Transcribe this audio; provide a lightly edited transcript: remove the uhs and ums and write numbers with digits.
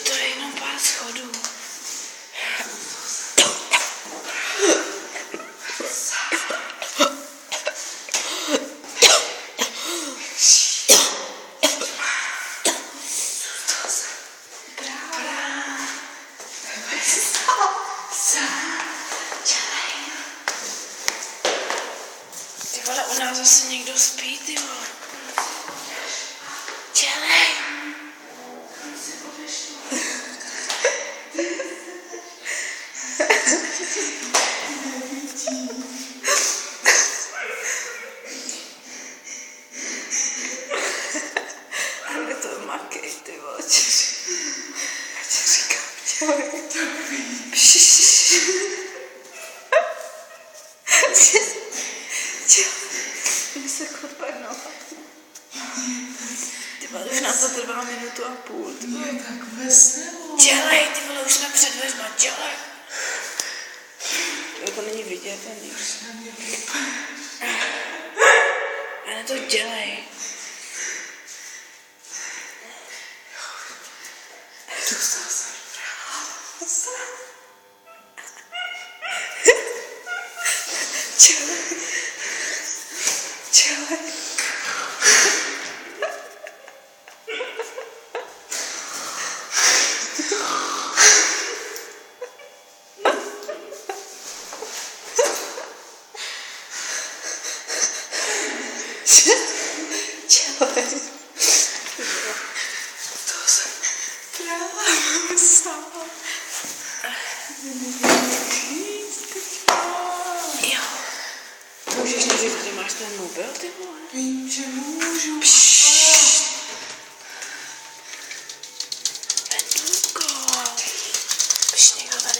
To je jenom pár schodů. Ty vole, u nás zase někdo spí, ty vole. Dělej. Ale to makej, ty vole. Já ti říkám, dělej. Mě se chodba noha. Ty vole, už nám to trvá minutu a půl. Je tak veselo. Dělej, ty vole, už jsme před dveřma, dělej. To není vidět ani. Ale to dělej. Dostal jsem. Dělej. Dělej. Dělej. To jsem právě stala. Jo. Můžeš neříct, kde máš ten mobil, ty vole? Vím, že můžu. Petruko. Pš, někdo tady